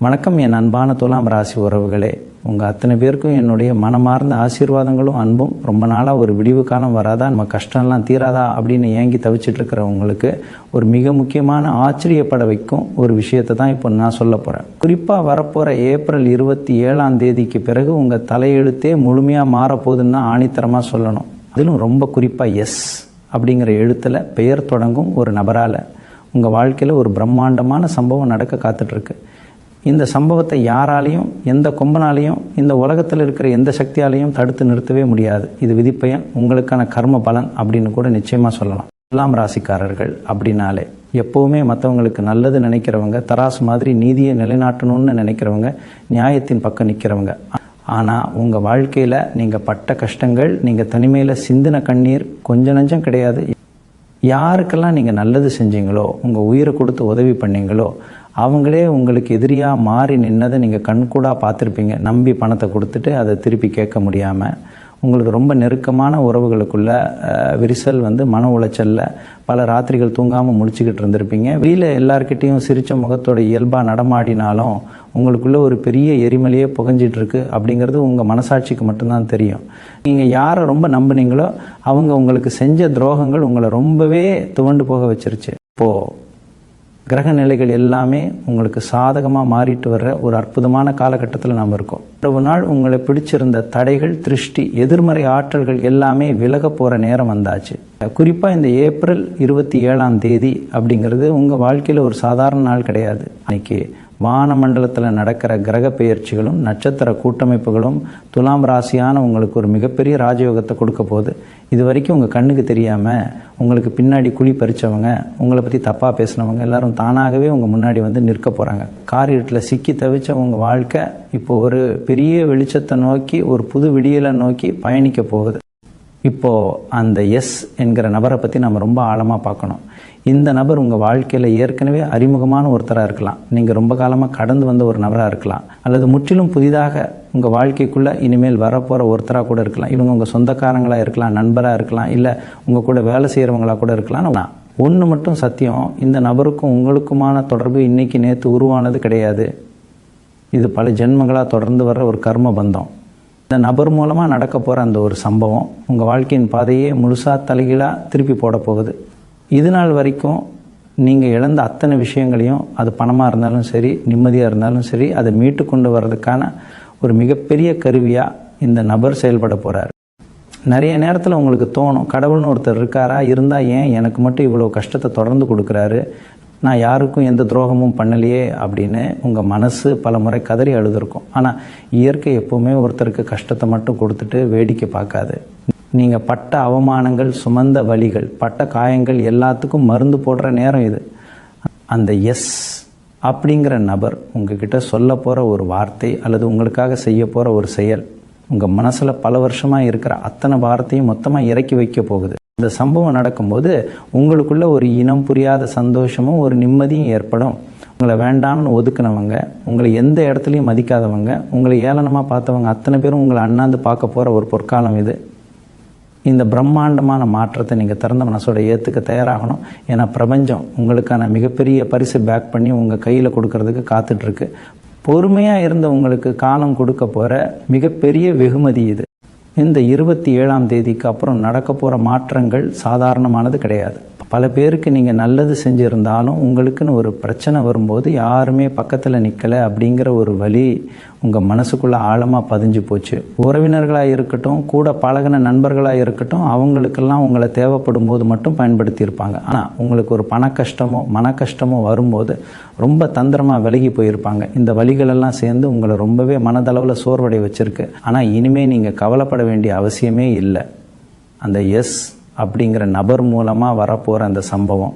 வணக்கம் என் அன்பான துலாம் ராசி உறவுகளே. உங்கள் அத்தனை பேருக்கும் என்னுடைய மனமார்ந்த ஆசீர்வாதங்களும் அன்பும். ரொம்ப நாளாக ஒரு விடிவு காலம் வராதா, நம்ம கஷ்டம்லாம் தீராதா அப்படின்னு ஏங்கி தவிச்சிட்டு இருக்கிறவங்களுக்கு ஒரு மிக முக்கியமான ஆச்சரியப்பட வைக்கும் ஒரு விஷயத்தை தான் இப்போ நான் சொல்ல போகிறேன். குறிப்பாக வரப்போகிற ஏப்ரல் 27 பிறகு உங்கள் தலையெழுத்தே முழுமையாக மாறப்போகுதுன்னு தான் ஆணித்தரமாக சொல்லணும். அதிலும் ரொம்ப குறிப்பாக எஸ் அப்படிங்கிற எழுத்தில் பெயர் தொடங்கும் ஒரு நபரால் உங்கள் வாழ்க்கையில் ஒரு பிரம்மாண்டமான சம்பவம் நடக்க காத்துட்ருக்கு. இந்த சம்பவத்தை யாராலையும், எந்த கொம்பனாலையும், இந்த உலகத்தில் இருக்கிற எந்த சக்தியாலையும் தடுத்து நிறுத்தவே முடியாது. இது விதிப்பயன், உங்களுக்கான கர்ம பலன் அப்படின்னு கூட நிச்சயமாக சொல்லலாம். துலாம் ராசிக்காரர்கள் அப்படின்னாலே எப்போவுமே மற்றவங்களுக்கு நல்லது நினைக்கிறவங்க, தராசு மாதிரி நீதியை நிலைநாட்டணும்னு நினைக்கிறவங்க, நியாயத்தின் பக்கம் நிற்கிறவங்க. ஆனால் உங்கள் வாழ்க்கையில் நீங்கள் பட்ட கஷ்டங்கள், நீங்கள் தனிமையில் சிந்தின கண்ணீர் கொஞ்சம் நஞ்சம் கிடையாது. யாருக்கெல்லாம் நீங்கள் நல்லது செஞ்சீங்களோ, உங்கள் உயிரை கொடுத்து உதவி பண்ணீங்களோ, அவங்களே உங்களுக்கு எதிரியாக மாறி நின்னதை நீங்கள் கண்கூடாக பார்த்துருப்பீங்க. நம்பி பணத்தை கொடுத்துட்டு அதை திருப்பி கேட்க முடியாமல் உங்களுக்கு ரொம்ப நெருக்கமான உறவுகளுக்குள்ள விரிசல் மன உளைச்சலில் பல ராத்திரிகள் தூங்காமல் முடிச்சுக்கிட்டு இருந்திருப்பீங்க. வெளியில் எல்லார்கிட்டையும் சிரித்த முகத்தோட இயல்பாக நடமாடினாலும் உங்களுக்குள்ளே ஒரு பெரிய எரிமலையே புகஞ்சிட்டு இருக்கு அப்படிங்கிறது உங்கள் மனசாட்சிக்கு மட்டும்தான் தெரியும். நீங்கள் யாரை ரொம்ப நம்பினீங்களோ அவங்க உங்களுக்கு செஞ்ச துரோகங்கள் உங்களை ரொம்பவே துவண்டு போக வச்சிருச்சு. இப்போது கிரக நிலைகள் எல்லாமே உங்களுக்கு சாதகமாக மாறிட்டு வர்ற ஒரு அற்புதமான காலகட்டத்தில் நாம் இருக்கோம். ஒரு நாள் உங்களை பிடிச்சிருந்த தடைகள், திருஷ்டி, எதிர்மறை ஆற்றல்கள் எல்லாமே விலக போகிற நேரம் வந்தாச்சு. குறிப்பாக இந்த ஏப்ரல் 27 அப்படிங்கிறது உங்கள் வாழ்க்கையில் ஒரு சாதாரண நாள் கிடையாது. அன்னைக்கு வானமண்டலத்தில் நடக்கிற கிரக பெயர்ச்சிகளும் நட்சத்திர கூட்டமைப்புகளும் துலாம் ராசியான உங்களுக்கு ஒரு மிகப்பெரிய ராஜயோகத்தை கொடுக்க போகுது. இது வரைக்கும் உங்கள் கண்ணுக்கு தெரியாமல் உங்களுக்கு பின்னாடி குழி பறித்தவங்க, உங்களை பற்றி தப்பாக பேசினவங்க எல்லாரும் தானாகவே உங்கள் முன்னாடி நிற்க போகிறாங்க. காரியத்தில் சிக்கி தவிச்ச உங்கள் வாழ்க்கை இப்போ ஒரு பெரிய வெளிச்சத்தை நோக்கி, ஒரு புது விடியலை நோக்கி பயணிக்க போகுது. இப்போது அந்த எஸ் என்கிற நபரை பற்றி நம்ம ரொம்ப ஆழமாக பார்க்கணும். இந்த நபர் உங்கள் வாழ்க்கையில் ஏற்கனவே அறிமுகமான ஒருத்தராக இருக்கலாம், நீங்கள் ரொம்ப காலமாக கடந்து வந்த ஒரு நபராக இருக்கலாம், அல்லது முற்றிலும் புதிதாக உங்கள் வாழ்க்கைக்குள்ளே இனிமேல் வரப்போகிற ஒருத்தராக கூட இருக்கலாம். இவங்க உங்கள் சொந்தக்காரங்களாக இருக்கலாம், நண்பராக இருக்கலாம், இல்லை உங்கள் கூட வேலை செய்கிறவங்களாக கூட இருக்கலாம். ஒன்று மட்டும் சத்தியம், இந்த நபருக்கும் உங்களுக்குமான தொடர்பு இன்றைக்கி நேற்று உருவானது கிடையாது. இது பல ஜென்மங்களாக தொடர்ந்து வர ஒரு கர்ம பந்தம். இந்த நபர் மூலமாக நடக்க போகிற அந்த ஒரு சம்பவம் உங்கள் வாழ்க்கையின் பாதையே முழுசாக தலைகீழாக திருப்பி போட போகுது. இது நாள் வரைக்கும் நீங்கள் இழந்த அத்தனை விஷயங்களையும், அது பணமாக இருந்தாலும் சரி, நிம்மதியாக இருந்தாலும் சரி, அதை மீட்டு கொண்டு வர்றதுக்கான ஒரு மிகப்பெரிய கருவியாக இந்த நபர் செயல்பட போகிறார். நிறைய நேரத்தில் உங்களுக்கு தோணும், கடவுள்னு ஒருத்தர் இருக்காரா, இருந்தால் ஏன் எனக்கு மட்டும் இவ்வளோ கஷ்டத்தை தொடர்ந்து கொடுக்குறாரு, நான் யாருக்கும் எந்த துரோகமும் பண்ணலையே அப்படின்னு உங்கள் மனசு பல முறை கதறி அழுதுருக்கும். ஆனால் இயற்கை எப்போவுமே ஒருத்தருக்கு கஷ்டத்தை மட்டும் கொடுத்துட்டு வேடிக்கை பார்க்காது. நீங்கள் பட்ட அவமானங்கள், சுமந்த வலிகள், பட்ட காயங்கள் எல்லாத்துக்கும் மருந்து போடுற நேரம் இது. அந்த எஸ் அப்படிங்கிற நபர் உங்ககிட்ட சொல்ல போகிற ஒரு வார்த்தை அல்லது உங்களுக்காக செய்ய போகிற ஒரு செயல் உங்கள் மனசில் பல வருஷமாக இருக்கிற அத்தனை வார்த்தையும் மொத்தமாக இறக்கி வைக்க போகுது. இந்த சம்பவம் நடக்கும்போது உங்களுக்குள்ள ஒரு இனம் புரியாத சந்தோஷமும் ஒரு நிம்மதியும் ஏற்படும். உங்களை வேண்டாம்னு ஒதுக்குனவங்க, உங்களை எந்த இடத்துலையும் மதிக்காதவங்க, உங்களை ஏளனமாக பார்த்தவங்க அத்தனை பேரும் உங்களை அண்ணாந்து பார்க்க போகிற ஒரு பொற்காலம் இது. இந்த பிரம்மாண்டமான மாற்றத்தை நீங்கள் திறந்த மனசோட ஏற்றுக்க தயாராகணும். ஏன்னா பிரபஞ்சம் உங்களுக்கான மிகப்பெரிய பரிசு பேக் பண்ணி உங்கள் கையில் கொடுக்கறதுக்கு காத்துட்ருக்கு. பொறுமையாக இருந்த உங்களுக்கு காலம் கொடுக்க போகிற மிகப்பெரிய வெகுமதி இது. இந்த 27 அப்புறம் நடக்க போகிற மாற்றங்கள் சாதாரணமானது கிடையாது. பல பேருக்கு நீங்கள் நல்லது செஞ்சுருந்தாலும் உங்களுக்குன்னு ஒரு பிரச்சனை வரும்போது யாருமே பக்கத்தில் நிற்கலை அப்படிங்கிற ஒரு வலி உங்கள் மனசுக்குள்ளே ஆழமாக பதிஞ்சு போச்சு. உறவினர்களாக இருக்கட்டும், கூட பழகின நண்பர்களாக இருக்கட்டும், அவங்களுக்கெல்லாம் உங்களை தேவைப்படும் போது மட்டும் பயன்படுத்தியிருப்பாங்க. ஆனால் உங்களுக்கு ஒரு பண கஷ்டமோ மன கஷ்டமோ வரும்போது ரொம்ப தந்திரமாக விலகி போயிருப்பாங்க. இந்த வலிகளெல்லாம் சேர்ந்து உங்களை ரொம்பவே மனதளவில் சோர்வடை வச்சுருக்கு. ஆனால் இனிமேல் நீங்கள் கவலைப்பட வேண்டிய அவசியமே இல்லை. அந்த எஸ் அப்படிங்கிற நபர் மூலமாக வரப்போகிற அந்த சம்பவம்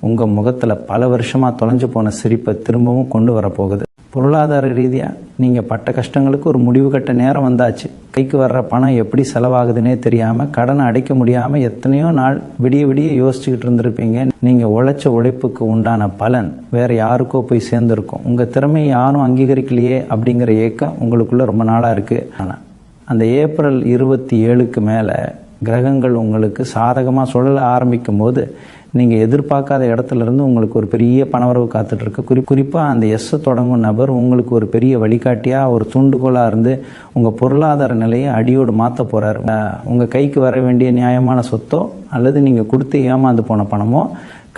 உங்கள் முகத்தில் பல வருஷமாக தொலைஞ்சு போன சிரிப்பை திரும்பவும் கொண்டு வரப்போகுது. பொருளாதார ரீதியாக நீங்கள் பட்ட கஷ்டங்களுக்கு ஒரு முடிவு கட்ட நேரம் வந்தாச்சு. கைக்கு வர்ற பணம் எப்படி செலவாகுதுன்னே தெரியாமல், கடனை அடைக்க முடியாமல் எத்தனையோ நாள் விடிய விடிய யோசிச்சுக்கிட்டு இருந்திருப்பீங்க. நீங்கள் உழைச்ச உழைப்புக்கு உண்டான பலன் வேறு யாருக்கோ போய் சேர்ந்துருக்கும். உங்கள் திறமை யாரும் அங்கீகரிக்கலையே அப்படிங்கிற ஏக்கம் உங்களுக்குள்ளே ரொம்ப நாளாக இருக்குது. ஆனால் அந்த ஏப்ரல் 27 மேலே கிரகங்கள் உங்களுக்கு சாதகமாக சுழல ஆரம்பிக்கும் போது நீங்கள் எதிர்பார்க்காத இடத்துல இருந்து உங்களுக்கு ஒரு பெரிய பணவரவு காத்துட்ருக்கு. குறிப்பாக அந்த எஸ்ஸை தொடங்கும் நபர் உங்களுக்கு ஒரு பெரிய வழிகாட்டியாக, ஒரு தூண்டுகோலாக இருந்து உங்கள் பொருளாதார நிலையை அடியோடு மாற்ற போகிறார். உங்கள் கைக்கு வர வேண்டிய நியாயமான சொத்தோ அல்லது நீங்கள் கொடுத்து ஏமாந்து போன பணமோ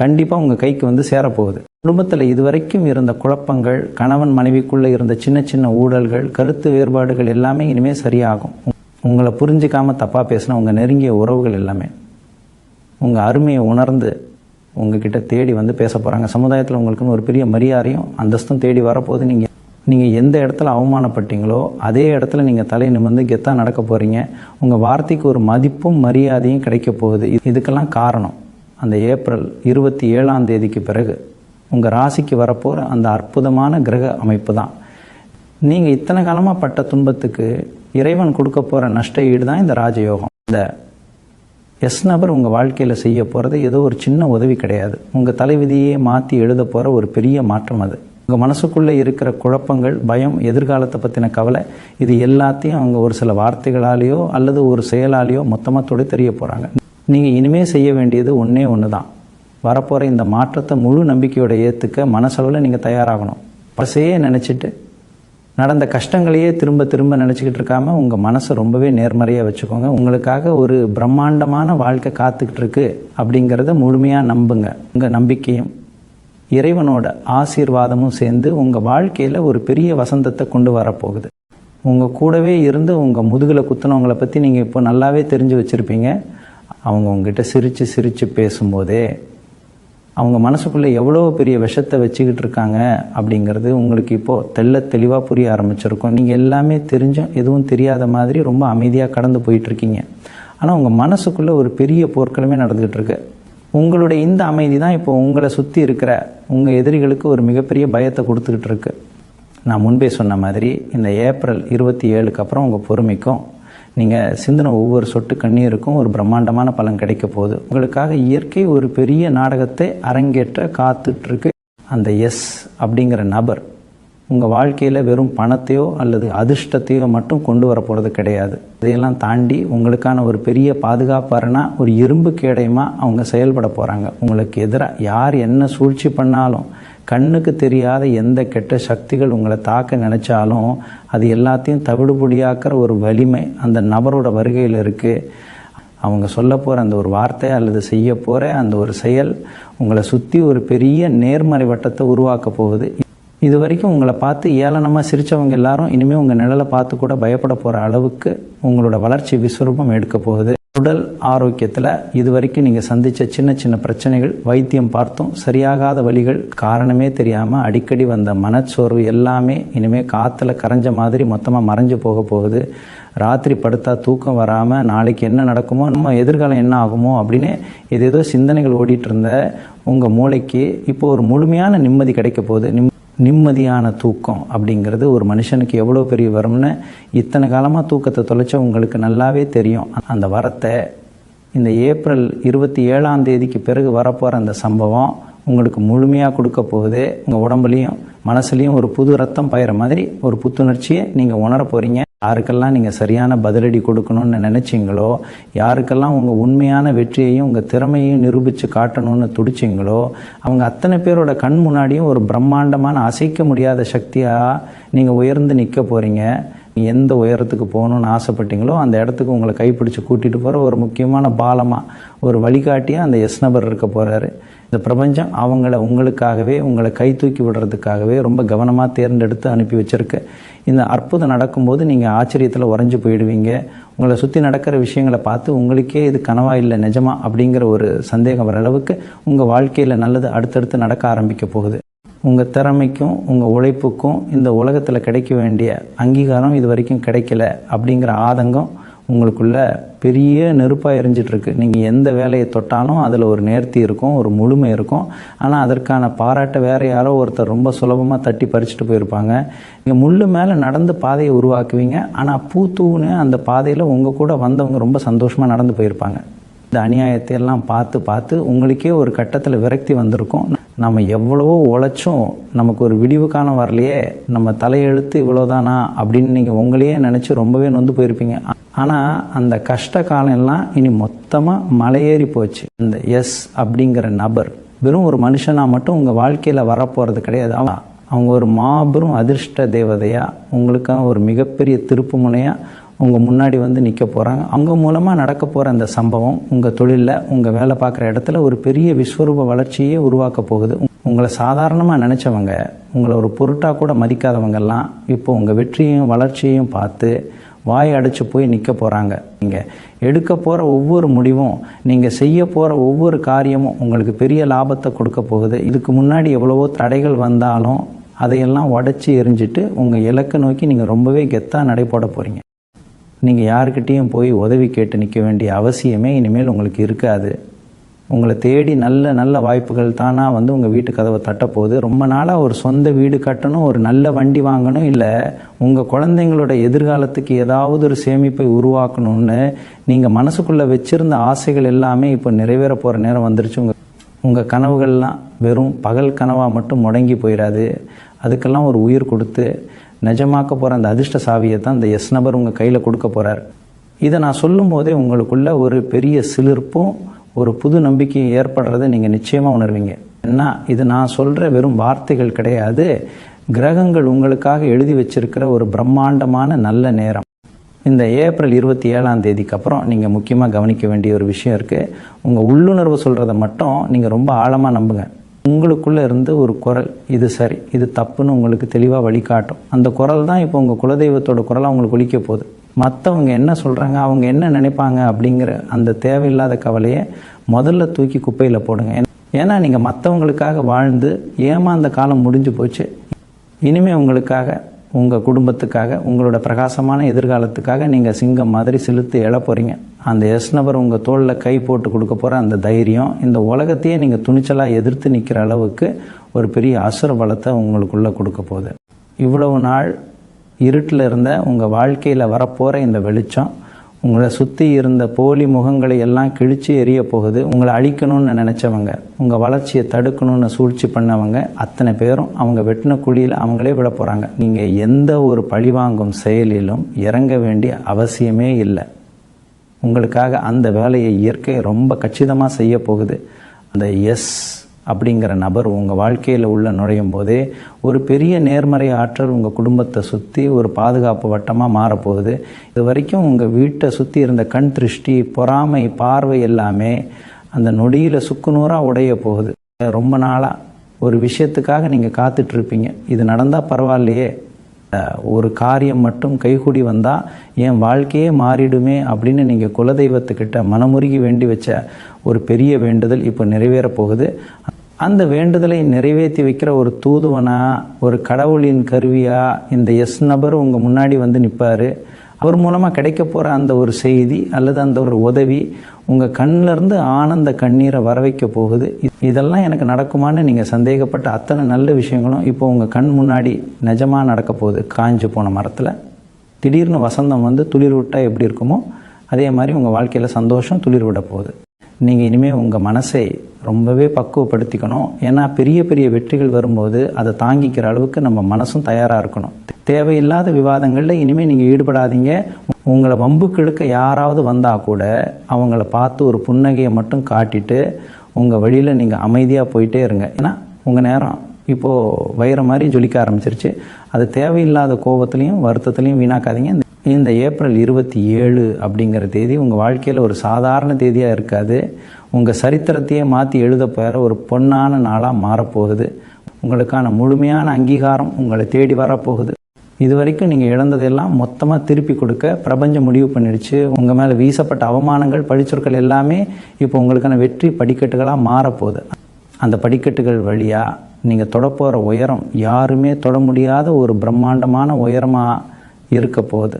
கண்டிப்பாக உங்கள் கைக்கு வந்து சேரப்போகுது. குடும்பத்தில் இதுவரைக்கும் இருந்த குழப்பங்கள், கணவன் மனைவிக்குள்ளே இருந்த சின்ன சின்ன ஊழல்கள், கருத்து வேறுபாடுகள் எல்லாமே இனிமேல் சரியாகும். உங்களை புரிஞ்சிக்காமல் தப்பாக பேசின உங்கள் நெருங்கிய உறவுகள் எல்லாமே உங்கள் அருமையை உணர்ந்து உங்ககிட்ட தேடி வந்து பேச போகிறாங்க. சமுதாயத்தில் உங்களுக்குன்னு ஒரு பெரிய மரியாதையும் அந்தஸ்தும் தேடி வரப்போது. நீங்கள் எந்த இடத்துல அவமானப்பட்டீங்களோ அதே இடத்துல நீங்கள் தலை நிமிர்ந்து கெத்தாக நடக்க போகிறீங்க. உங்கள் வார்த்தைக்கு ஒரு மதிப்பும் மரியாதையும் கிடைக்க போகுது. இதுக்கெல்லாம் காரணம் அந்த ஏப்ரல் 27 பிறகு உங்கள் ராசிக்கு வரப்போகிற அந்த அற்புதமான கிரக அமைப்பு தான். நீங்கள் இத்தனை காலமாக பட்ட துன்பத்துக்கு இறைவன் கொடுக்க போகிற நஷ்ட ஈடு தான் இந்த ராஜயோகம். இந்த எஸ் நபர் உங்கள் வாழ்க்கையில் செய்ய போகிறது ஏதோ ஒரு சின்ன உதவி கிடையாது. உங்கள் தலைவிதியே மாற்றி எழுத போகிற ஒரு பெரிய மாற்றம் அது. உங்கள் மனசுக்குள்ளே இருக்கிற குழப்பங்கள், பயம், எதிர்காலத்தை பற்றின கவலை, இது எல்லாத்தையும் அவங்க ஒரு சில வார்த்தைகளாலேயோ அல்லது ஒரு செயலாலேயோ மொத்தமாக தெரிய போகிறாங்க. நீங்கள் இனிமேல் செய்ய வேண்டியது ஒன்று தான். வரப்போகிற இந்த மாற்றத்தை முழு நம்பிக்கையோட ஏற்றுக்க மனசளவில் நீங்கள் தயாராகணும். பசையே நினச்சிட்டு நடந்த கஷ்டங்களையே திரும்ப திரும்ப நினச்சிக்கிட்டு இருக்காமல் உங்கள் மனசை ரொம்பவே நேர்மறையாக வச்சுக்கோங்க. உங்களுக்காக ஒரு பிரம்மாண்டமான வாழ்க்கை காத்துக்கிட்டு இருக்கு அப்படிங்கிறத முழுமையாக நம்புங்க. உங்கள் நம்பிக்கையும் இறைவனோட ஆசீர்வாதமும் சேர்ந்து உங்கள் வாழ்க்கையில் ஒரு பெரிய வசந்தத்தை கொண்டு வரப்போகுது. உங்கள் கூடவே இருந்து உங்கள் முதுகில் குத்துனவங்களை பற்றி நீங்கள் இப்போ நல்லாவே தெரிஞ்சு வச்சுருப்பீங்க. அவங்க உங்ககிட்ட சிரித்து சிரித்து பேசும்போதே அவங்க மனசுக்குள்ளே எவ்வளோ பெரிய விஷத்தை வச்சுக்கிட்டு இருக்காங்க அப்படிங்கிறது உங்களுக்கு இப்போது தெளிவாக புரிய ஆரம்பிச்சிருக்கும். நீங்கள் எல்லாமே தெரிஞ்சும் எதுவும் தெரியாத மாதிரி ரொம்ப அமைதியாக கடந்து போயிட்டுருக்கீங்க. ஆனால் உங்கள் மனசுக்குள்ளே ஒரு பெரிய போர்க்களமே நடந்துக்கிட்டு இருக்கு. உங்களுடைய இந்த அமைதி தான் இப்போ உங்களை சுற்றி இருக்கிற உங்கள் எதிரிகளுக்கு ஒரு மிகப்பெரிய பயத்தை கொடுத்துக்கிட்டு இருக்கு. நான் முன்பே சொன்ன மாதிரி இந்த ஏப்ரல் 27 அப்புறம் உங்கள் பொறுமைக்கும் நீங்கள் சிந்தின ஒவ்வொரு சொட்டு கண்ணீருக்கும் ஒரு பிரம்மாண்டமான பலன் கிடைக்க போகுது. உங்களுக்காக இயற்கை ஒரு பெரிய நாடகத்தை அரங்கேற்ற காத்துட்ருக்கு. அந்த எஸ் அப்படிங்கிற நபர் உங்கள் வாழ்க்கையில் வெறும் பணத்தையோ அல்லது அதிர்ஷ்டத்தையோ மட்டும் கொண்டு வர போகிறது கிடையாது. இதையெல்லாம் தாண்டி உங்களுக்கான ஒரு பெரிய பாதுகாப்பாரனா, ஒரு இரும்பு கேடயமாக அவங்க செயல்பட போகிறாங்க. உங்களுக்கு எதிராக யார் என்ன சூழ்ச்சி பண்ணாலும், கண்ணுக்கு தெரியாத எந்த கெட்ட சக்திகள் உங்களை தாக்க நினச்சாலும் அது எல்லாத்தையும் தவிடுபொடியாக்குற ஒரு வலிமை அந்த நபரோட வருகையில் இருக்குது. அவங்க சொல்ல போகிற அந்த ஒரு வார்த்தை அல்லது செய்ய போகிற அந்த ஒரு செயல் உங்களை சுற்றி ஒரு பெரிய நேர்மறை வட்டத்தை உருவாக்க போகுது. இது வரைக்கும் உங்களை பார்த்து ஏளனமாக சிரித்தவங்க எல்லாரும் இனிமேல் உங்கள் நிழலை பார்த்து கூட பயப்பட போகிற அளவுக்கு உங்களோட வளர்ச்சி விஸ்வரூபம் எடுக்க போகுது. உடல் ஆரோக்கியத்தில் இது வரைக்கும் நீங்கள் சந்தித்த சின்ன சின்ன பிரச்சனைகள், வைத்தியம் பார்த்தும் சரியாகாத வழிகள், காரணமே தெரியாமல் அடிக்கடி வந்த மனச்சோர்வு எல்லாமே இனிமேல் காற்றுல கரைஞ்ச மாதிரி மொத்தமாக மறைஞ்சு போக போகுது. ராத்திரி படுத்தா தூக்கம் வராமல் நாளைக்கு என்ன நடக்குமோ, நம்ம எதிர்காலம் என்ன ஆகுமோ அப்படின்னு ஏதேதோ சிந்தனைகள் ஓடிட்டு இருந்த உங்கள் மூளைக்கு இப்போ ஒரு முழுமையான நிம்மதி கிடைக்க போகுது. நிம்மதியான தூக்கம் அப்படிங்கிறது ஒரு மனுஷனுக்கு எவ்வளோ பெரிய வரும்னு இத்தனை காலமாக தூக்கத்தை தொலைச்ச உங்களுக்கு நல்லாவே தெரியும். அந்த வரத்தை இந்த ஏப்ரல் 27 பிறகு வரப்போகிற அந்த சம்பவம் உங்களுக்கு முழுமையாக கொடுக்க போகுது. உங்கள் உடம்புலையும் மனசுலையும் ஒரு புது ரத்தம் பாயிற மாதிரி ஒரு புத்துணர்ச்சியை நீங்கள் உணர போகிறீங்க. யாருக்கெல்லாம் நீங்கள் சரியான பதிலடி கொடுக்கணும்னு நினச்சிங்களோ, யாருக்கெல்லாம் உங்கள் உண்மையான வெற்றியையும் உங்கள் திறமையையும் நிரூபித்து காட்டணும்னு துடிச்சிங்களோ, அவங்க அத்தனை பேரோட கண் முன்னாடியும் ஒரு பிரம்மாண்டமான அசைக்க முடியாத சக்தியாக நீங்கள் உயர்ந்து நிற்க போகிறீங்க. எந்த உயரத்துக்கு போகணுன்னு ஆசைப்பட்டீங்களோ அந்த இடத்துக்கு உங்களை கைப்பிடிச்சு கூட்டிகிட்டு போகிற ஒரு முக்கியமான பாலமாக, ஒரு வழிகாட்டியாக அந்த எஸ் நபர் இருக்க போகிறாரு. இந்த பிரபஞ்சம் அவங்கள உங்களுக்காகவே, உங்களை கை தூக்கி விடுறதுக்காகவே ரொம்ப கவனமாக தேர்ந்தெடுத்து அனுப்பி வச்சுருக்கு. இந்த அற்புதம் நடக்கும்போது நீங்கள் ஆச்சரியத்தில் உறைஞ்சு போயிடுவீங்க. உங்களை சுற்றி நடக்கிற விஷயங்களை பார்த்து உங்களுக்கே இது கனவா இல்லை நிஜமா அப்படிங்கிற ஒரு சந்தேகம் வர அளவுக்கு உங்கள் வாழ்க்கையில் நல்லது அடுத்தடுத்து நடக்க ஆரம்பிக்க போகுது. உங்கள் திறமைக்கும் உங்கள் உழைப்புக்கும் இந்த உலகத்தில் கிடைக்க வேண்டிய அங்கீகாரம் இது வரைக்கும் கிடைக்கல அப்படிங்கிற ஆதங்கம் உங்களுக்குள்ள பெரிய நெருப்பாக எரிஞ்சிட்ருக்கு. நீங்கள் எந்த வேலையை தொட்டாலும் அதில் ஒரு நேர்த்தி இருக்கும், ஒரு முழுமை இருக்கும். ஆனால் அதற்கான பாராட்டை வேறு யாரோ ஒருத்தர் ரொம்ப சுலபமாக தட்டி பறிச்சுட்டு போயிருப்பாங்க. நீங்கள் முள்ளு மேலே நடந்து பாதையை உருவாக்குவீங்க. ஆனால் பூத்தூன்னு அந்த பாதையில் உங்கள் கூட வந்தவங்க ரொம்ப சந்தோஷமாக நடந்து போயிருப்பாங்க. இந்த அநியாயத்தை எல்லாம் பார்த்து பார்த்து உங்களுக்கே ஒரு கட்டத்தில் விரக்தி வந்திருக்கும். நம்ம எவ்வளவோ உழைச்சும் நமக்கு ஒரு விடிவு காலம் வரலையே, நம்ம தலையெழுத்து இவ்வளோதானா அப்படின்னு நீங்கள் உங்களையே நினச்சி ரொம்பவே நொந்து போயிருப்பீங்க. ஆனால் அந்த கஷ்ட காலம்லாம் இனி மொத்தமாக மலையேறி போச்சு. இந்த எஸ் அப்படிங்கிற நபர் வெறும் ஒரு மனுஷனாக மட்டும் உங்கள் வாழ்க்கையில் வரப்போகிறது கிடையாது. அவங்க ஒரு மாபெரும் அதிர்ஷ்ட தேவதையாக, உங்களுக்காக ஒரு மிகப்பெரிய திருப்பு முனையாக உங்கள் முன்னாடி வந்து நிற்க போகிறாங்க. அவங்க மூலமாக நடக்க போகிற அந்த சம்பவம் உங்கள் தொழிலில், உங்கள் வேலை பார்க்குற இடத்துல ஒரு பெரிய விஸ்வரூப வளர்ச்சியே உருவாக்க போகுது. உங்களை சாதாரணமாக நினச்சவங்க, உங்களை ஒரு பொருட்டாக கூட மதிக்காதவங்கெல்லாம் இப்போ உங்கள் வெற்றியையும் வளர்ச்சியையும் பார்த்து வாய் அடைச்சி போய் நிற்க போகிறாங்க. நீங்கள் எடுக்க போகிற ஒவ்வொரு முடிவும், நீங்கள் செய்ய போகிற ஒவ்வொரு காரியமும் உங்களுக்கு பெரிய லாபத்தை கொடுக்க போகுது. இதுக்கு முன்னாடி எவ்வளவோ தடைகள் வந்தாலும் அதையெல்லாம் உடச்சி எரிஞ்சிட்டு உங்கள் இலக்கை நோக்கி நீங்கள் ரொம்பவே கெத்தாக நடைபோட போகிறீங்க. நீங்கள் யாருக்கிட்டேயும் போய் உதவி கேட்டு நிற்க வேண்டிய அவசியமே இனிமேல் உங்களுக்கு இருக்காது. உங்களை தேடி நல்ல நல்ல வாய்ப்புகள் தானாக வந்து உங்கள் வீட்டு கதவை தட்டப்போகுது. ரொம்ப நாளாக ஒரு சொந்த வீடு கட்டணும், ஒரு நல்ல வண்டி வாங்கணும், இல்லை உங்கள் குழந்தைங்களோட எதிர்காலத்துக்கு ஏதாவது ஒரு சேமிப்பை உருவாக்கணும்னு நீங்கள் மனசுக்குள்ளே வச்சுருந்த ஆசைகள் எல்லாமே இப்போ நிறைவேற போகிற நேரம் வந்துருச்சு. உங்கள் கனவுகள்லாம் வெறும் பகல் கனவாக மட்டும் முடங்கி போயிடாது. அதுக்கெல்லாம் ஒரு உயிர் கொடுத்து நிஜமாக்க போகிற அந்த அதிர்ஷ்ட சாவியை தான் இந்த எஸ் நபர் உங்கள் கையில் கொடுக்க போகிறார். இதை நான் சொல்லும் போதே உங்களுக்குள்ள ஒரு பெரிய சிலிர்ப்பும் ஒரு புது நம்பிக்கை ஏற்படுறதை நீங்கள் நிச்சயமாக உணர்வீங்க. ஏன்னா இது நான் சொல்கிற வெறும் வார்த்தைகள் கிடையாது, கிரகங்கள் உங்களுக்காக எழுதி வச்சிருக்கிற ஒரு பிரம்மாண்டமான நல்ல நேரம். இந்த ஏப்ரல் 27 அப்புறம் நீங்கள் முக்கியமாக கவனிக்க வேண்டிய ஒரு விஷயம் இருக்குது. உங்கள் உள்ளுணர்வு சொல்கிறத மட்டும் நீங்கள் ரொம்ப ஆழமாக நம்புங்க. உங்களுக்குள்ளே இருந்து ஒரு குரல், இது சரி இது தப்புன்னு உங்களுக்கு தெளிவாக வழிகாட்டும். அந்த குரல் தான் இப்போ உங்கள் குலதெய்வத்தோட குரலாக உங்களுக்கு ஒலிக்க போகுது. மற்றவங்க என்ன சொல்கிறாங்க, அவங்க என்ன நினைப்பாங்க அப்படிங்கிற அந்த தேவையில்லாத கவலையை முதல்ல தூக்கி குப்பையில் போடுங்க. ஏன்னா நீங்கள் மற்றவங்களுக்காக வாழ்ந்து ஏமாந்த காலம் முடிஞ்சு போச்சு. இனிமேல் உங்களுக்காக, உங்கள் குடும்பத்துக்காக, உங்களோட பிரகாசமான எதிர்காலத்துக்காக நீங்கள் சிங்கம் மாதிரி செலுத்து எழ போகிறீங்க. அந்த எஸ் நபர் உங்கள் தோளில் கை போட்டு கொடுக்க போகிற அந்த தைரியம் இந்த உலகத்தையே நீங்கள் துணிச்சலாக எதிர்த்து நிற்கிற அளவுக்கு ஒரு பெரிய அசுர பலத்தை உங்களுக்குள்ளே கொடுக்க போகுது. இவ்வளவு நாள் இருட்டில் இருந்த உங்கள் வாழ்க்கையில் வரப்போகிற இந்த வெளிச்சம் உங்களை சுற்றி இருந்த போலி முகங்களை எல்லாம் கிழிச்சு எரிய போகுது. உங்களை அழிக்கணும்னு நினச்சவங்க, உங்கள் வளர்ச்சியை தடுக்கணும்னு சூழ்ச்சி பண்ணவங்க அத்தனை பேரும் அவங்க வெட்டின குழியில் அவங்களே விட போகிறாங்க. நீங்கள் எந்த ஒரு பழிவாங்கும் செயலிலும் இறங்க வேண்டிய அவசியமே இல்லை. உங்களுக்காக அந்த வேலையை இயற்கை ரொம்ப கச்சிதமாக செய்ய போகுது. அந்த எஸ் அப்படிங்கிற நபர் உங்கள் வாழ்க்கையில் உள்ள நுழையும் போதே ஒரு பெரிய நேர்மறை ஆற்றல் உங்கள் குடும்பத்தை சுற்றி ஒரு பாதுகாப்பு வட்டமாக மாறப்போகுது. இது வரைக்கும் உங்கள் வீட்டை சுற்றி இருந்த கண் திருஷ்டி, பொறாமை, பார்வை எல்லாமே அந்த நொடியில் சுக்குநூறாக உடைய போகுது. ரொம்ப நாளாக ஒரு விஷயத்துக்காக நீங்கள் காத்துட்ருப்பீங்க. இது நடந்தால் பரவாயில்லையே, ஒரு காரியம் மட்டும் கைகூடி வந்தால் என் வாழ்க்கையே மாறிடுமே அப்படின்னு நீங்கள் குலதெய்வத்துக்கிட்ட மனமுருகி வேண்டி வச்ச ஒரு பெரிய வேண்டுதல் இப்போ நிறைவேற போகுது. அந்த வேண்டுதலை நிறைவேற்றி வைக்கிற ஒரு தூதுவனாக, ஒரு கடவுளின் கருவியாக இந்த எஸ் நபர் உங்கள் முன்னாடி வந்து நிற்பார். அவர் மூலமாக கிடைக்க போகிற அந்த ஒரு செய்தி அல்லது அந்த ஒரு உதவி உங்கள் கண்ணிலேருந்து ஆனந்த கண்ணீரை வர வைக்க போகுது. இதெல்லாம் எனக்கு நடக்குமான்னு நீங்கள் சந்தேகப்பட்ட அத்தனை நல்ல விஷயங்களும் இப்போ உங்கள் கண் முன்னாடி நிஜமாக நடக்க போகுது. காய்ஞ்சு போன மரத்தில் திடீர்னு வசந்தம் வந்து துளிர் விட்டால் எப்படி இருக்குமோ அதே மாதிரி உங்கள் வாழ்க்கையில் சந்தோஷம் துளிர் விட போகுது. நீங்கள் இனிமேல் உங்கள் மனசை ரொம்பவே பக்குவப்படுத்திக்கணும். ஏன்னா பெரிய பெரிய வெற்றிகள் வரும்போது அதை தாங்கிக்கிற அளவுக்கு நம்ம மனசும் தயாராக இருக்கணும். தேவையில்லாத விவாதங்களில் இனிமேல் நீங்கள் ஈடுபடாதீங்க. உங்களை வம்புக்கு இழுக்க யாராவது வந்தால் கூட அவங்கள பார்த்து ஒரு புன்னகையை மட்டும் காட்டிட்டு உங்கள் வழியில் நீங்கள் அமைதியாக போயிட்டே இருங்க. ஏன்னா உங்கள் நேரம் இப்போது வயிறு மாதிரி ஜொலிக்க ஆரம்பிச்சிருச்சு. அது தேவையில்லாத கோபத்துலேயும் வருத்தத்துலேயும் வீணாக்காதீங்க. இந்த ஏப்ரல் 27 அப்படிங்கிற தேதி உங்கள் வாழ்க்கையில் ஒரு சாதாரண தேதியாக இருக்காது. உங்கள் சரித்திரத்தையே மாற்றி எழுத போகிற ஒரு பொன்னான நாளாக மாறப்போகுது. உங்களுக்கான முழுமையான அங்கீகாரம் உங்களை தேடி வரப்போகுது. இது வரைக்கும் நீங்கள் இழந்ததெல்லாம் மொத்தமாக திருப்பி கொடுக்க பிரபஞ்சம் முடிவு பண்ணிடுச்சு. உங்கள் மேலே வீசப்பட்ட அவமானங்கள், பழிச்சொற்கள் எல்லாமே இப்போ உங்களுக்கான வெற்றி படிக்கட்டுகளாக மாறப்போகுது. அந்த படிக்கட்டுகள் வழியாக நீங்கள் தொடப்போகிற உயரம் யாருமே தொட முடியாத ஒரு பிரம்மாண்டமான உயரமாக இருக்க போகுது.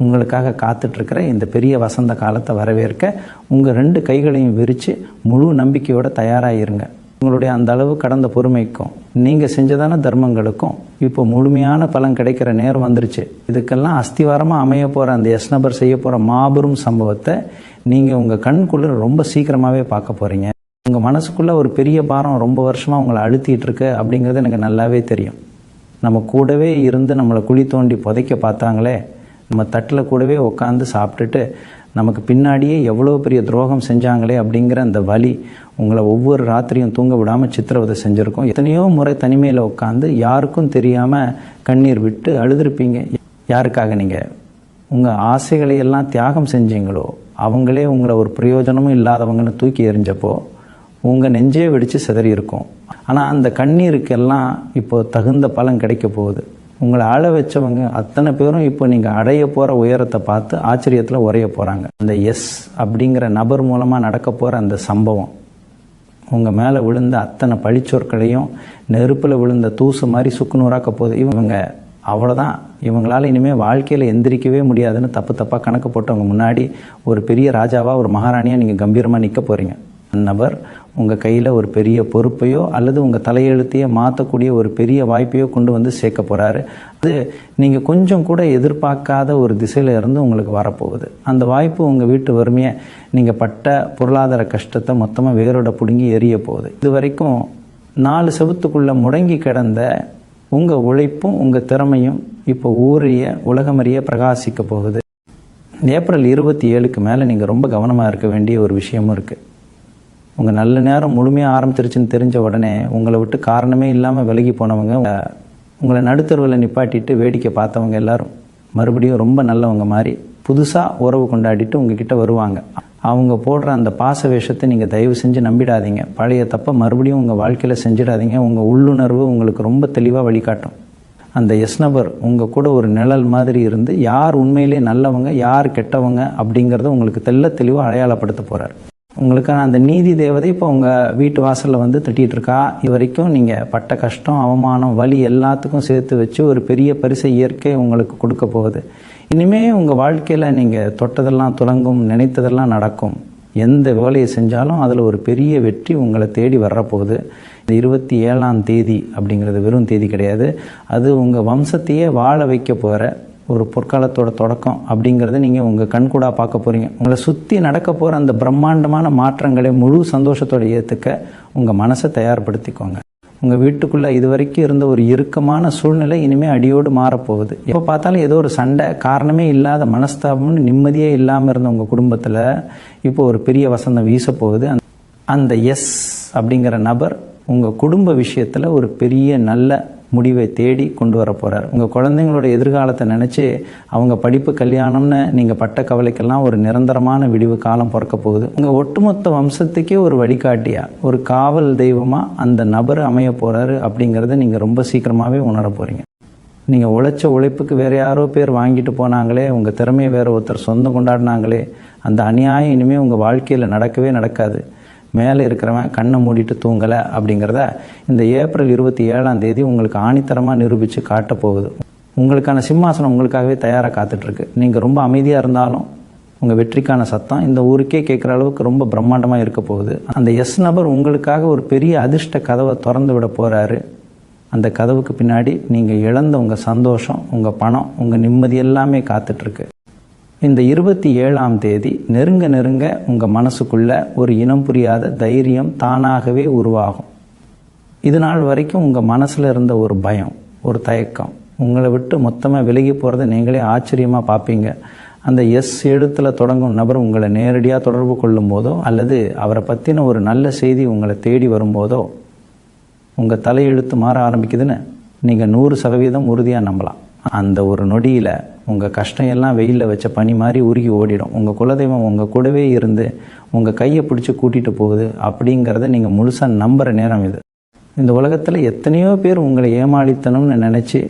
உங்களுக்காக காத்துட்ருக்கிற இந்த பெரிய வசந்த காலத்தை வரவேற்க உங்கள் 2 கைகளையும் விரித்து முழு நம்பிக்கையோடு தயாராக இருங்க. உங்களுடைய அந்த அளவு கடந்த பொறுமைக்கும் நீங்கள் செஞ்சதான தர்மங்களுக்கும் இப்போ முழுமையான பலன் கிடைக்கிற நேரம் வந்துருச்சு. இதுக்கெல்லாம் அஸ்திவாரமாக அமைய போகிற அந்த எஸ் நபர் செய்ய போகிற மாபெரும் சம்பவத்தை நீங்கள் உங்கள் கண்குள்ள ரொம்ப சீக்கிரமாகவே பார்க்க போகிறீங்க. உங்கள் மனசுக்குள்ளே ஒரு பெரிய பாரம் ரொம்ப வருஷமாக உங்களை அழுத்திட்டு இருக்கு அப்படிங்கிறது எனக்கு நல்லாவே தெரியும். நம்ம கூடவே இருந்து நம்மளை குழி தோண்டி புதைக்க பார்த்தாங்களே, நம்ம தட்டில் கூடவே உட்காந்து சாப்பிட்டுட்டு நமக்கு பின்னாடியே எவ்வளோ பெரிய துரோகம் செஞ்சாங்களே அப்படிங்கிற அந்த வலி உங்களை ஒவ்வொரு ராத்திரியும் தூங்க விடாமல் சித்திரவதை செஞ்சுருக்கோம். எத்தனையோ முறை தனிமையில் உட்காந்து யாருக்கும் தெரியாமல் கண்ணீர் விட்டு அழுதுருப்பீங்க. யாருக்காக நீங்கள் உங்கள் ஆசைகளை எல்லாம் தியாகம் செஞ்சீங்களோ அவங்களே உங்களை ஒரு பிரயோஜனமும் இல்லாதவங்கன்னு தூக்கி எறிஞ்சப்போ உங்கள் நெஞ்சே வெடித்து சிதறி இருக்கும். ஆனால் அந்த கண்ணீருக்கெல்லாம் இப்போ தகுந்த பலன் கிடைக்க போகுது. உங்களை அழ வச்சவங்க அத்தனை பேரும் இப்போ நீங்கள் அடைய போகிற உயரத்தை பார்த்து ஆச்சரியத்தில் உரைய போகிறாங்க. அந்த எஸ் அப்படிங்கிற நபர் மூலமாக நடக்க போகிற அந்த சம்பவம் உங்கள் மேலே விழுந்த அத்தனை பழிச்சொற்களையும் நெருப்பில் விழுந்த தூசு மாதிரி சுக்குநூறாக்க போகுது. இவங்க அவ்வளோதான், இவங்களால் இனிமேல் வாழ்க்கையில் எந்திரிக்கவே முடியாதுன்னு தப்பாக கணக்கு போட்டவங்க முன்னாடி ஒரு பெரிய ராஜாவாக ஒரு மகாராணியாக நீங்கள் கம்பீரமாக நிற்க போகிறீங்க. அந்த நபர் உங்கள் கையில் ஒரு பெரிய பொறுப்பையோ அல்லது உங்கள் தலையெழுத்தையோ மாற்றக்கூடிய ஒரு பெரிய வாய்ப்பையோ கொண்டு வந்து சேர்க்க போகிறாரு. அது நீங்கள் கொஞ்சம் கூட எதிர்பார்க்காத ஒரு திசையில் இருந்து உங்களுக்கு வரப்போகுது. அந்த வாய்ப்பு உங்கள் வீட்டு வறுமையை நீங்கள் பட்ட பொருளாதார கஷ்டத்தை மொத்தமாக வேரோட பிடுங்கி எரிய போகுது. இது வரைக்கும் 4 செவத்துக்குள்ளே முடங்கி கிடந்த உங்கள் உழைப்பும் உங்கள் திறமையும் இப்போ ஊரிய உலகமறிய பிரகாசிக்க போகுது. ஏப்ரல் 27க்கு மேலே நீங்கள் ரொம்ப கவனமாக இருக்க வேண்டிய ஒரு விஷயமும் இருக்குது. உங்கள் நல்ல நேரம் முழுமையாக ஆரம்பிச்சிருச்சுன்னு தெரிஞ்ச உடனே உங்களை விட்டு காரணமே இல்லாமல் விலகி போனவங்க, உங்களை நடுத்தருவில் நிப்பாட்டிட்டு வேடிக்கை பார்த்தவங்க எல்லாரும் மறுபடியும் ரொம்ப நல்லவங்க மாதிரி புதுசாக உறவு கொண்டாடிட்டு உங்ககிட்ட வருவாங்க. அவங்க போடுற அந்த பாச வேஷத்தை நீங்கள் தயவு செஞ்சு நம்பிடாதீங்க. பழைய தப்பை மறுபடியும் உங்கள் வாழ்க்கையில் செஞ்சிடாதீங்க. உங்கள் உள்ளுணர்வு உங்களுக்கு ரொம்ப தெளிவாக வழிகாட்டும். அந்த எஸ் நபர் உங்கள் கூட ஒரு நிழல் மாதிரி இருந்து யார் உண்மையிலே நல்லவங்க யார் கெட்டவங்க அப்படிங்கிறத உங்களுக்கு தெளிவாக அடையாளப்படுத்த போகிறார். உங்களுக்கான அந்த நீதி தேவதை இப்போ உங்கள் வீட்டு வாசலில் வந்து தட்டிகிட்டு இருக்கா. இது வரைக்கும் நீங்கள் பட்ட கஷ்டம் அவமானம் வலி எல்லாத்துக்கும் சேர்த்து வச்சு ஒரு பெரிய பரிசை இயற்கை உங்களுக்கு கொடுக்க போகுது. இனிமேல் உங்கள் வாழ்க்கையில் நீங்கள் தொட்டதெல்லாம் துலங்கும், நினைத்ததெல்லாம் நடக்கும். எந்த வேலையை செஞ்சாலும் அதில் ஒரு பெரிய வெற்றி உங்களை தேடி வரப்போகுது. இந்த 27ஆம் தேதி அப்படிங்கிறது வெறும் தேதி கிடையாது. அது உங்கள் வம்சத்தையே வாழ வைக்க போகிற ஒரு பொற்காலத்தோட தொடக்கம் அப்படிங்கிறத நீங்கள் உங்கள் கண்கூடாக பார்க்க போகிறீங்க. உங்களை சுற்றி நடக்க போகிற அந்த பிரம்மாண்டமான மாற்றங்களை முழு சந்தோஷத்தோடு ஏற்றுக்க உங்கள் மனசை தயார்படுத்திக்கோங்க. உங்கள் வீட்டுக்குள்ளே இது வரைக்கும் இருந்த ஒரு இறுக்கமான சூழ்நிலை இனிமேல் அடியோடு மாறப்போகுது. எப்போ பார்த்தாலும் ஏதோ ஒரு சண்டை, காரணமே இல்லாத மனஸ்தாபம்னு நிம்மதியே இல்லாமல் இருந்த உங்கள் குடும்பத்தில் இப்போ ஒரு பெரிய வசந்தம் வீசப்போகுது. அந்த எஸ் அப்படிங்கிற நபர் உங்கள் குடும்ப விஷயத்தில் ஒரு பெரிய நல்ல முடிவை தேடி கொண்டு வர போகிறார். உங்கள் குழந்தைங்களோட எதிர்காலத்தை நினச்சி அவங்க படிப்பு கல்யாணம்னு நீங்கள் பட்ட கவலைக்கெல்லாம் ஒரு நிரந்தரமான விடிவு காலம் பிறக்க போகுது. உங்கள் ஒட்டுமொத்த வம்சத்துக்கே ஒரு வழிகாட்டியாக ஒரு காவல் தெய்வமாக அந்த நபர் அமைய போகிறாரு அப்படிங்கிறத நீங்கள் ரொம்ப சீக்கிரமாகவே உணர போகிறீங்க. நீங்கள் உழைச்ச உழைப்புக்கு வேறு யாரோ பேர் வாங்கிட்டு போனாங்களே, உங்கள் திறமையை வேறு ஒருத்தர் சொந்தம் கொண்டாடினாங்களே, அந்த அநியாயம் இனிமேல் உங்கள் வாழ்க்கையில் நடக்கவே நடக்காது. மேலே இருக்கிறவன் கண்ணை மூடிட்டு தூங்கலை அப்படிங்கிறத இந்த ஏப்ரல் 27ஆம் தேதி உங்களுக்கு ஆணித்தரமாக நிரூபித்து காட்ட போகுது. உங்களுக்கான சிம்மாசனம் உங்களுக்காகவே தயாராக காத்துட்ருக்கு. நீங்கள் ரொம்ப அமைதியாக இருந்தாலும் உங்கள் வெற்றிக்கான சத்தம் இந்த ஊருக்கே கேட்குற அளவுக்கு ரொம்ப பிரம்மாண்டமாக இருக்க போகுது. அந்த எஸ் நபர் உங்களுக்காக ஒரு பெரிய அதிர்ஷ்ட கதவை திறந்து விட போகிறாரு. அந்த கதவுக்கு பின்னாடி நீங்கள் இழந்த உங்கள் சந்தோஷம், உங்கள் பணம், உங்கள் நிம்மதி எல்லாமே காத்துட்ருக்கு. இந்த 27ஆம் தேதி நெருங்க உங்கள் மனசுக்குள்ள ஒரு இனம் புரியாத தைரியம் தானாகவே உருவாகும். இது நாள் வரைக்கும் உங்கள் மனசில் இருந்த ஒரு பயம், ஒரு தயக்கம் உங்களை விட்டு மொத்தமாக விலகி போகிறத நீங்களே ஆச்சரியமாக பார்ப்பீங்க. அந்த எஸ் எழுத்தில் தொடங்கும் நபர் உங்களை நேரடியாக தொடர்பு கொள்ளும் போதோ அல்லது அவரை பற்றின ஒரு நல்ல செய்தி உங்களை தேடி வரும்போதோ உங்கள் தலையெழுத்து மாற ஆரம்பிக்குதுன்னு நீங்கள் 100% உறுதியாக நம்பலாம். அந்த ஒரு நொடியில் உங்கள் கஷ்டம் எல்லாம் வெயிலில் வச்ச பனி மாதிரி உருகி ஓடிடும். உங்கள் குலதெய்வம் உங்கள் கூடவே இருந்து உங்கள் கையை பிடிச்சி கூட்டிகிட்டு போகுது அப்படிங்கிறத நீங்கள் முழுசாக நம்புகிற நேரம் இது. இந்த உலகத்தில் எத்தனையோ பேர் உங்களை ஏமாளித்தணும்னு நினச்சி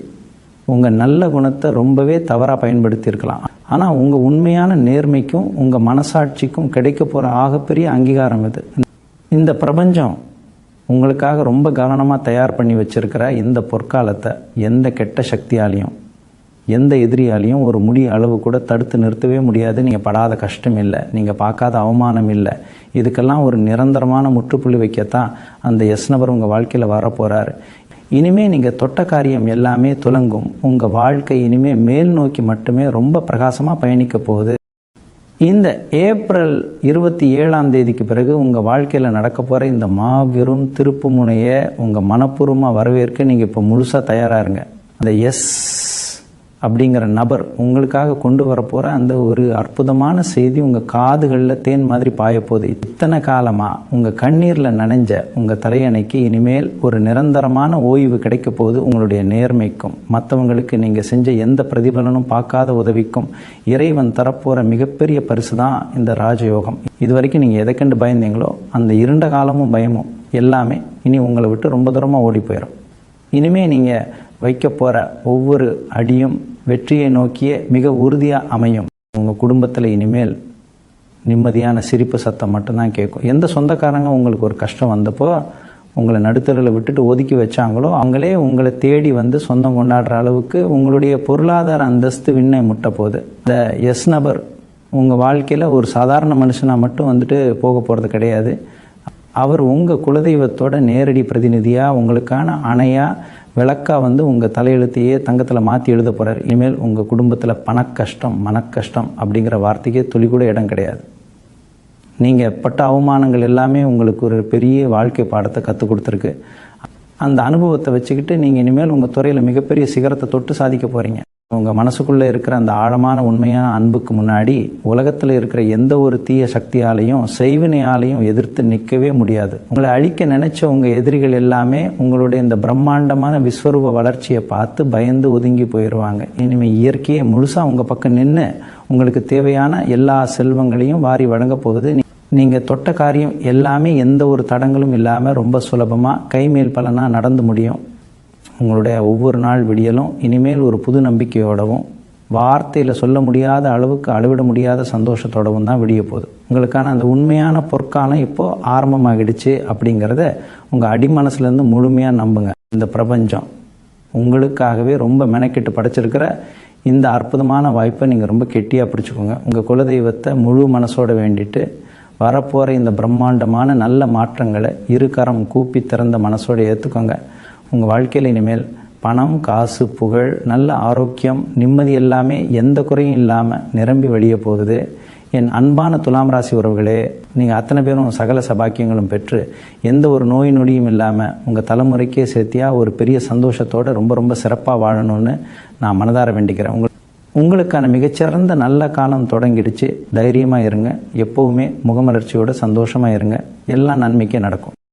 உங்கள் நல்ல குணத்தை ரொம்பவே தவறாக பயன்படுத்தியிருக்கலாம். ஆனால் உங்கள் உண்மையான நேர்மைக்கும் உங்கள் மனசாட்சிக்கும் கிடைக்க போகிற ஆகப்பெரிய அங்கீகாரம் இது. இந்த பிரபஞ்சம் உங்களுக்காக ரொம்ப கவனமாக தயார் பண்ணி வச்சுருக்கிற இந்த பொற்காலத்தை எந்த கெட்ட சக்தியாலையும் எந்த எதிரியாலையும் ஒரு முடி அளவு கூட தடுத்து நிறுத்தவே முடியாது. நீங்கள் படாத கஷ்டம் இல்லை, நீங்கள் பார்க்காத அவமானம் இல்லை. இதுக்கெல்லாம் ஒரு நிரந்தரமான முற்றுப்புள்ளி வைக்கத்தான் அந்த எஸ் நபர் உங்கள் வாழ்க்கையில் வரப்போகிறாரு. இனிமேல் நீங்கள் தொட்ட காரியம் எல்லாமே துலங்கும். உங்கள் வாழ்க்கை இனிமேல் மேல் நோக்கி மட்டுமே ரொம்ப பிரகாசமாக பயணிக்க போகுது. இந்த ஏப்ரல் 27ஆம் தேதிக்கு பிறகு உங்கள் வாழ்க்கையில் நடக்க போகிற இந்த மாபெரும் திருப்பு முனையை உங்கள் மனப்பூர்வமாக வரவேற்க நீங்கள் இப்போ முழுசாக தயாராக இருங்க. அந்த எஸ் அப்படிங்கிற நபர் உங்களுக்காக கொண்டு வரப்போகிற அந்த ஒரு அற்புதமான செய்தி உங்கள் காதுகளில் தேன் மாதிரி பாயப்போகுது. இத்தனை காலமாக உங்கள் கண்ணீரில் நனைஞ்ச உங்கள் தலையணைக்கு இனிமேல் ஒரு நிரந்தரமான ஓய்வு கிடைக்க போகுது. உங்களுடைய நேர்மைக்கும் மற்றவங்களுக்கு நீங்கள் செஞ்ச எந்த பிரதிபலனும் பார்க்காத உதவிக்கும் இறைவன் தரப்போகிற மிகப்பெரிய பரிசு தான் இந்த ராஜயோகம். இது வரைக்கும் நீங்கள் எதை கண்டு பயந்தீங்களோ அந்த இருண்ட காலமும் பயமும் எல்லாமே இனி உங்களை விட்டு ரொம்ப தூரமாக ஓடி போயிடும். இனிமேல் நீங்கள் வைக்க போகிற ஒவ்வொரு அடியும் வெற்றியை நோக்கிய மிக உறுதியாக அமையும். உங்கள் குடும்பத்தில் இனிமேல் நிம்மதியான சிரிப்பு சத்தம் மட்டும்தான் கேட்கும். எந்த சொந்தக்காரங்க உங்களுக்கு ஒரு கஷ்டம் வந்தப்போ உங்களை நடுத்தரில் விட்டுட்டு ஒதுக்கி வச்சாங்களோ அவங்களே உங்களை தேடி வந்து சொந்தம் கொண்டாடுற அளவுக்கு உங்களுடைய பொருளாதார அந்தஸ்து விண்ணை முட்ட போகுது. இந்த எஸ் நபர் உங்கள் வாழ்க்கையில் ஒரு சாதாரண மனுஷனாக மட்டும் வந்துட்டு போக போகிறது கிடையாது. அவர் உங்கள் குலதெய்வத்தோட நேரடி பிரதிநிதியாக உங்களுக்கான அணையாக விளக்கா வந்து உங்கள் தலையெழுத்தையே தங்கத்தில் மாற்றி எழுத போகிறார். இனிமேல் உங்கள் குடும்பத்தில் பணக்கஷ்டம் மனக்கஷ்டம் அப்படிங்கிற வார்த்தைக்கே துளி கூட இடம் கிடையாது. நீங்கள் பட்ட அவமானங்கள் எல்லாமே உங்களுக்கு ஒரு பெரிய வாழ்க்கை பாடத்தை கற்றுக் கொடுத்துருக்கு. அந்த அனுபவத்தை வச்சுக்கிட்டு நீங்கள் இனிமேல் உங்கள் துறையில் மிகப்பெரிய சிகரத்தை தொட்டு சாதிக்க போகிறீங்க. உங்கள் மனசுக்குள்ளே இருக்கிற அந்த ஆழமான உண்மையான அன்புக்கு முன்னாடி உலகத்தில் இருக்கிற எந்த ஒரு தீய சக்தியாலையும் செய்வினையாலையும் எதிர்த்து நிற்கவே முடியாது. உங்களை அழிக்க நினைச்ச உங்கள் எதிரிகள் எல்லாமே உங்களுடைய இந்த பிரம்மாண்டமான விஸ்வரூப வளர்ச்சியை பார்த்து பயந்து ஒதுங்கி போயிடுவாங்க. இனிமேல் இயற்கையை முழுசாக உங்கள் பக்கம் நின்று உங்களுக்கு தேவையான எல்லா செல்வங்களையும் வாரி வழங்க போகுது. நீங்கள் தொட்ட காரியம் எல்லாமே எந்த ஒரு தடங்களும் இல்லாமல் ரொம்ப சுலபமாக கைமேல் பலனாக நடந்து முடியும். உங்களுடைய ஒவ்வொரு நாள் விடியலும் இனிமேல் ஒரு புது நம்பிக்கையோடவும் வார்த்தையில் சொல்ல முடியாத அளவுக்கு அளவிட முடியாத சந்தோஷத்தோடவும் தான் விடிய போகுது. உங்களுக்கான அந்த உண்மையான பொற்காலம் இப்போது ஆரம்பமாகிடுச்சு அப்படிங்கிறத உங்கள் அடிமனசுலேருந்து முழுமையாக நம்புங்க. இந்த பிரபஞ்சம் உங்களுக்காகவே ரொம்ப மெனக்கெட்டு படைச்சிருக்கிற இந்த அற்புதமான வாய்ப்பை நீங்கள் ரொம்ப கெட்டியாக பிடிச்சிக்கோங்க. உங்கள் குலதெய்வத்தை முழு மனசோட வேண்டிட்டு வரப்போகிற இந்த பிரம்மாண்டமான நல்ல மாற்றங்களை இருகரம் கூப்பி திறந்த மனசோடு ஏற்றுக்கோங்க. உங்கள் வாழ்க்கையில் இனிமேல் பணம், காசு, புகழ், நல்ல ஆரோக்கியம், நிம்மதி எல்லாமே எந்த குறையும் இல்லாமல் நிரம்பி வழிய போகுது. என் அன்பான துலாம் ராசி உறவுகளே, நீங்கள் அத்தனை பேரும் சகல சபாக்கியங்களும் பெற்று எந்த ஒரு நோய் நொடியும் இல்லாமல் உங்கள் தலைமுறைக்கே சேர்த்தியா ஒரு பெரிய சந்தோஷத்தோடு ரொம்ப ரொம்ப சிறப்பாக வாழணும்னு நான் மனதார வேண்டிக்கிறேன். உங்களுக்கான மிகச்சிறந்த நல்ல காலம் தொடங்கிடுச்சு. தைரியமாக இருங்க. எப்போவுமே முகமலர்ச்சியோட சந்தோஷமாக இருங்க. எல்லாம் நன்மைக்கே நடக்கும்.